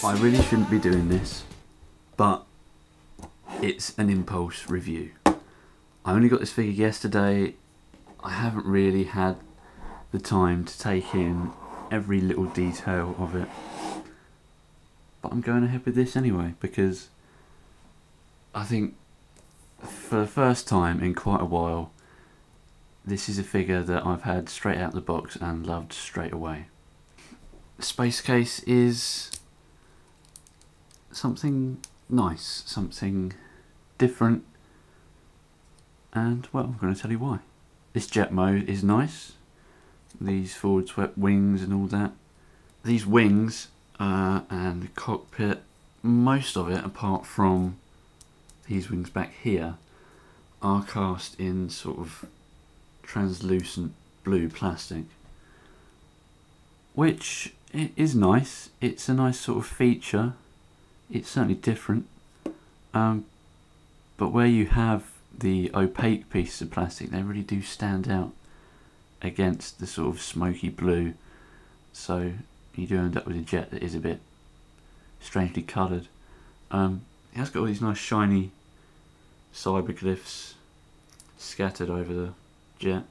I really shouldn't be doing this, but it's an impulse review. I only got this figure yesterday. I haven't really had the time to take in every little detail of it, but I'm going ahead with this anyway because I think for the first time in quite a while this is a figure that I've had straight out of the box and loved straight away. Space Case is something nice, something different, and well, I'm going to tell you why. This jet mode is nice, these forward swept wings and all that. These wings and the cockpit, most of it apart from these wings back here, are cast in sort of translucent blue plastic, which is nice. It's a nice sort of feature. It's certainly different, but where you have the opaque pieces of plastic, they really do stand out against the sort of smoky blue, so you do end up with a jet that is a bit strangely coloured. It has got all these nice shiny cyberglyphs scattered over the jet,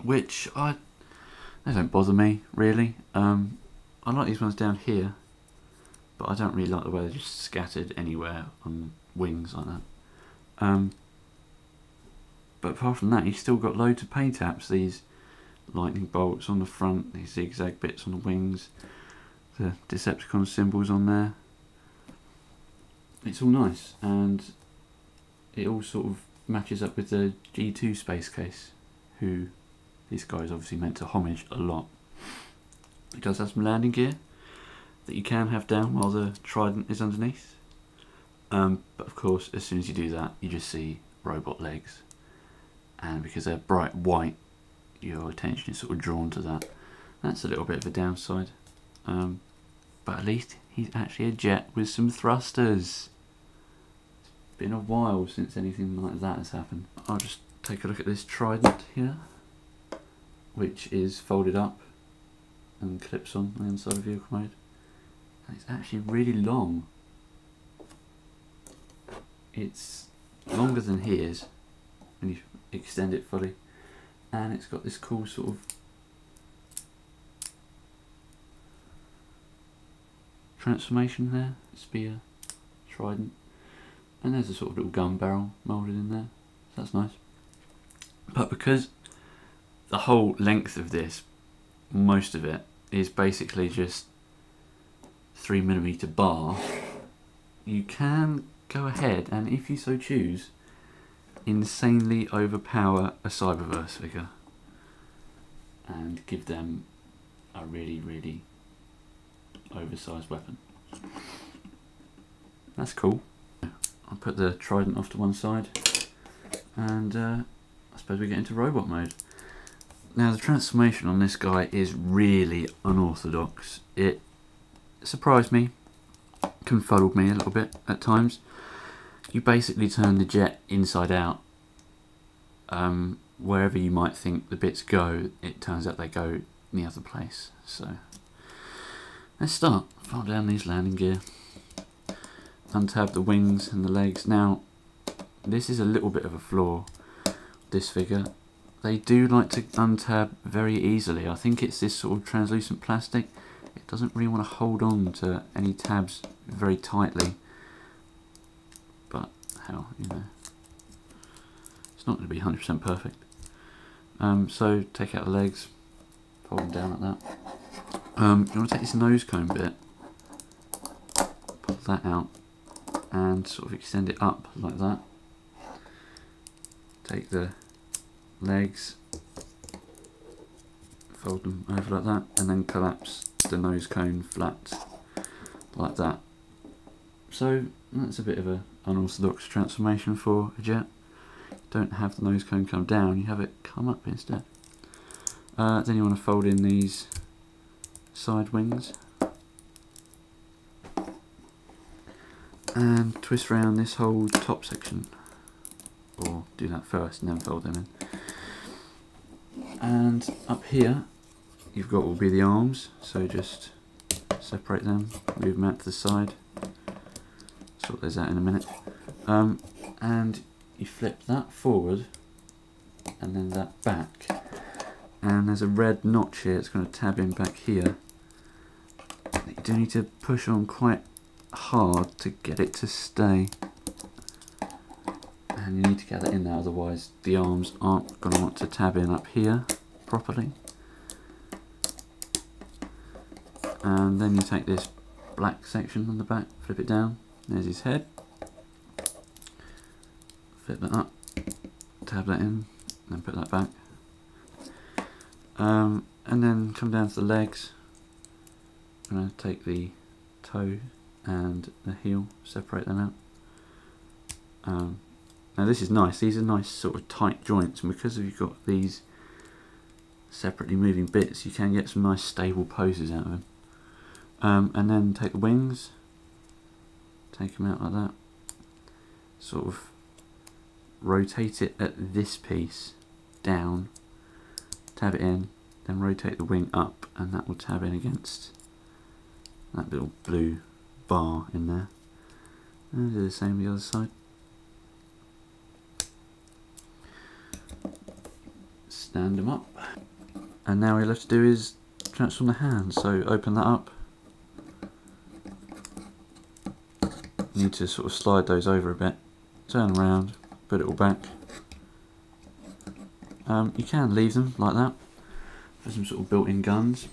which they don't bother me really. I like these ones down here, but I don't really like the way they're just scattered anywhere on wings like that. But apart from that, you've still got loads of paint apps. These lightning bolts on the front, these zigzag bits on the wings, the Decepticon symbols on there. It's all nice, and it all sort of matches up with the G2 Space Case, who this guy is obviously meant to homage a lot. It does have some landing gear that you can have down while the trident is underneath, but of course as soon as you do that you just see robot legs, and because they're bright white your attention is sort of drawn to that. That's a little bit of a downside, but at least he's actually a jet with some thrusters. It's been a while since anything like that has happened. I'll just take a look at this trident here, which is folded up and clips on the inside of vehicle mode, and it's actually really long. It's longer than his when you extend it fully, and it's got this cool sort of transformation there, spear, trident, and there's a sort of little gun barrel moulded in there, so that's nice. But because the whole length of this, most of it, is basically just 3mm bar, you can go ahead and, if you so choose, insanely overpower a Cyberverse figure and give them a really, really oversized weapon. That's cool. I'll put the trident off to one side, and I suppose we get into robot mode. Now the transformation on this guy is really unorthodox. It surprised me, confuddled me a little bit at times. You basically turn the jet inside out. Wherever you might think the bits go, it turns out they go in the other place. So let's start. Fold down these landing gear, untab the wings and the legs. Now this is a little bit of a flaw, this figure. They do like to untab very easily. I think it's this sort of translucent plastic. It doesn't really want to hold on to any tabs very tightly. But hell, you know, it's not going to be 100% perfect. So take out the legs, fold them down like that. You want to take this nose cone bit, pull that out, and sort of extend it up like that. Take the legs, fold them over like that, and then collapse the nose cone flat like that. So that's a bit of an unorthodox transformation for a jet. Don't have the nose cone come down, you have it come up instead. Then you want to fold in these side wings and twist around this whole top section, or do that first and then fold them in. And up here you've got will be the arms, so just separate them, move them out to the side, sort those out in a minute, and you flip that forward and then that back, and there's a red notch here. It's going to tab in back here. You do need to push on quite hard to get it to stay, and you need to get that in there, otherwise the arms aren't going to want to tab in up here properly. And then you take this black section on the back, flip it down, there's his head, flip that up, tab that in, and put that back, and then come down to the legs. I'm going to take the toe and the heel, separate them out. Now this is nice, these are nice sort of tight joints, and because you've got these separately moving bits, you can get some nice stable poses out of them. And then take the wings, take them out like that, sort of rotate it at this piece down, tab it in, then rotate the wing up, and that will tab in against that little blue bar in there. And do the same on the other side. Stand them up, and now all you have to do is transform the hands. So open that up. You need to sort of slide those over a bit, turn around, put it all back. You can leave them like that for some sort of built-in guns,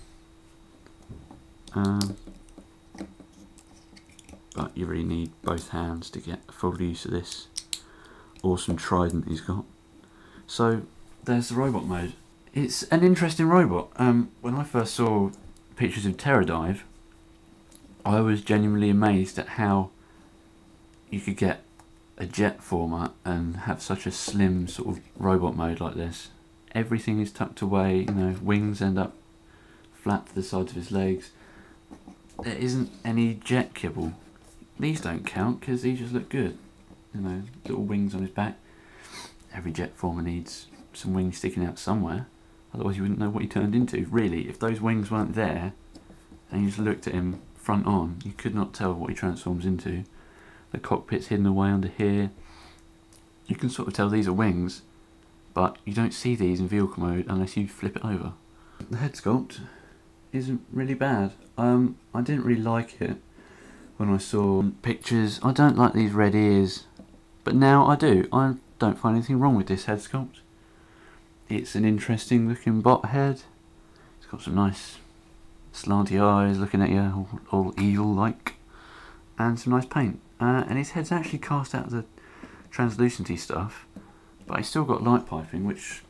but you really need both hands to get full use of this awesome trident he's got. So there's the robot mode. It's an interesting robot. When I first saw pictures of Terradive, I was genuinely amazed at how you could get a jet format and have such a slim sort of robot mode like this. Everything is tucked away, you know, wings end up flat to the sides of his legs. There isn't any jet kibble. These don't count because these just look good. You know, little wings on his back. Every jet former needs some wings sticking out somewhere, otherwise you wouldn't know what he turned into. Really, if those wings weren't there and you just looked at him front on, you could not tell what he transforms into. The cockpit's hidden away under here. You can sort of tell these are wings, but you don't see these in vehicle mode unless you flip it over. The head sculpt isn't really bad. I didn't really like it when I saw pictures. I don't like these red ears, but now I do. I don't find anything wrong with this head sculpt. It's an interesting looking bot head. It's got some nice slanty eyes looking at you, all evil-like, and some nice paint. And his head's actually cast out of the translucency stuff, but he's still got light piping, which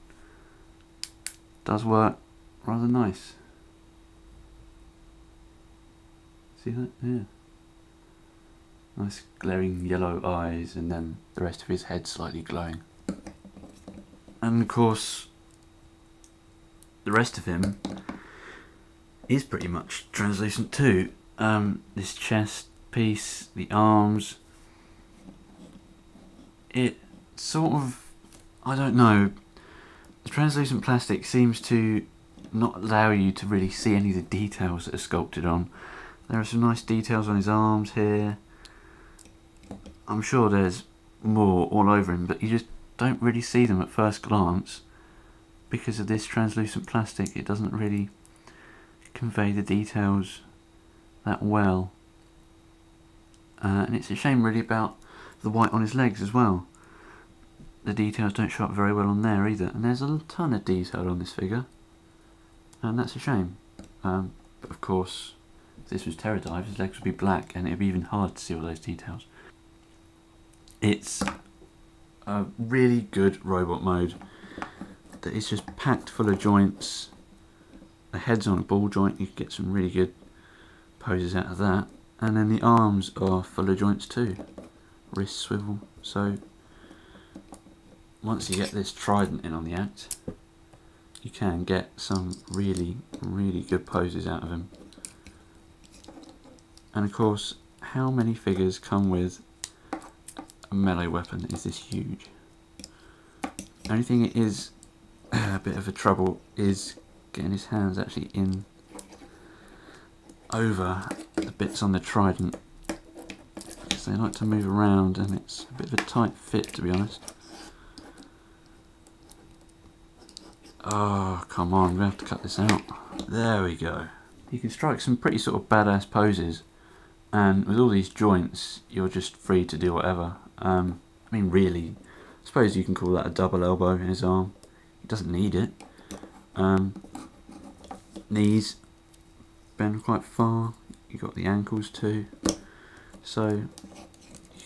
does work rather nice. See that? Yeah. Nice glaring yellow eyes, and then the rest of his head slightly glowing. And of course, the rest of him is pretty much translucent too. This chest piece, the arms, it sort of, I don't know, the translucent plastic seems to not allow you to really see any of the details that are sculpted on. There are some nice details on his arms here. I'm sure there's more all over him, but you just don't really see them at first glance because of this translucent plastic. It doesn't really convey the details that well. And it's a shame really about the white on his legs as well. The details don't show up very well on there either, and there's a ton of detail on this figure, and that's a shame. But of course, if this was Terradive, his legs would be black and it would be even hard to see all those details. It's a really good robot mode that is just packed full of joints. The head's on a ball joint, you can get some really good poses out of that. And then the arms are full of joints too. Wrist swivel. So once you get this trident in on the act, you can get some really, really good poses out of him. And of course, how many figures come with a melee weapon is this huge? The only thing it is a bit of a trouble is getting his hands actually in over the bits on the trident, because they like to move around and it's a bit of a tight fit, to be honest. Oh, come on, we have to cut this out. There we go. You can strike some pretty sort of badass poses, and with all these joints you're just free to do whatever. I mean, really, I suppose you can call that a double elbow in his arm. He doesn't need it. Knees bend quite far, you got the ankles too, so you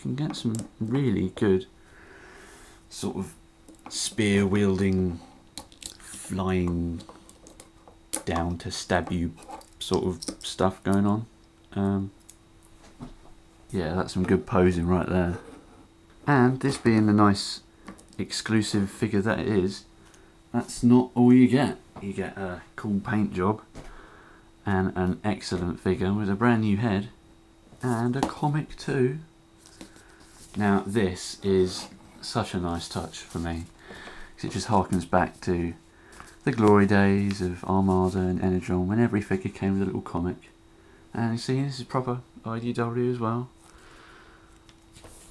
can get some really good sort of spear wielding, flying down to stab you sort of stuff going on. Yeah, that's some good posing right there. And this being the nice exclusive figure that it is, that's not all you get. You get a cool paint job and an excellent figure with a brand new head and a comic too. Now this is such a nice touch for me, because it just harkens back to the glory days of Armada and Energon, when every figure came with a little comic. And you see, this is proper IDW as well.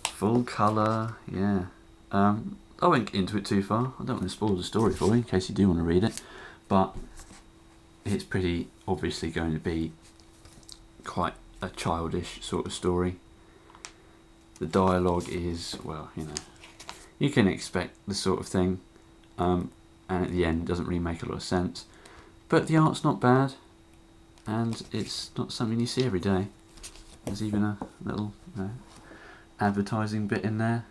Full colour, yeah. I won't get into it too far. I don't want to spoil the story for you in case you do want to read it, but it's pretty obviously going to be quite a childish sort of story. The dialogue is, well, you know, you can expect the sort of thing, and at the end it doesn't really make a lot of sense, but the art's not bad, and it's not something you see every day. There's even a little advertising bit in there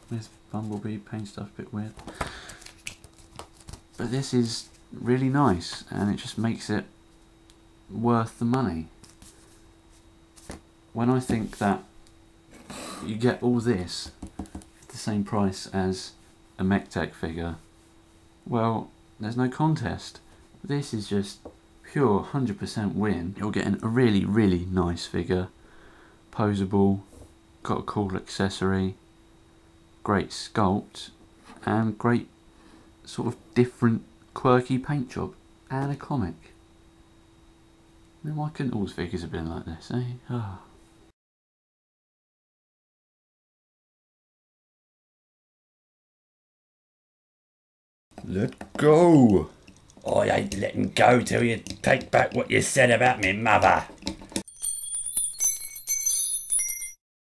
with Bumblebee paint stuff, a bit weird, but this is really nice and it just makes it worth the money. When I think that you get all this at the same price as a MechTech figure, well, there's no contest. This is just pure 100% win. You're getting a really, really nice figure, poseable, got a cool accessory, great sculpt, and great sort of different quirky paint job, and a comic. I mean, why couldn't all the figures have been like this, eh? Oh. Let go! I ain't letting go till you take back what you said about me mother.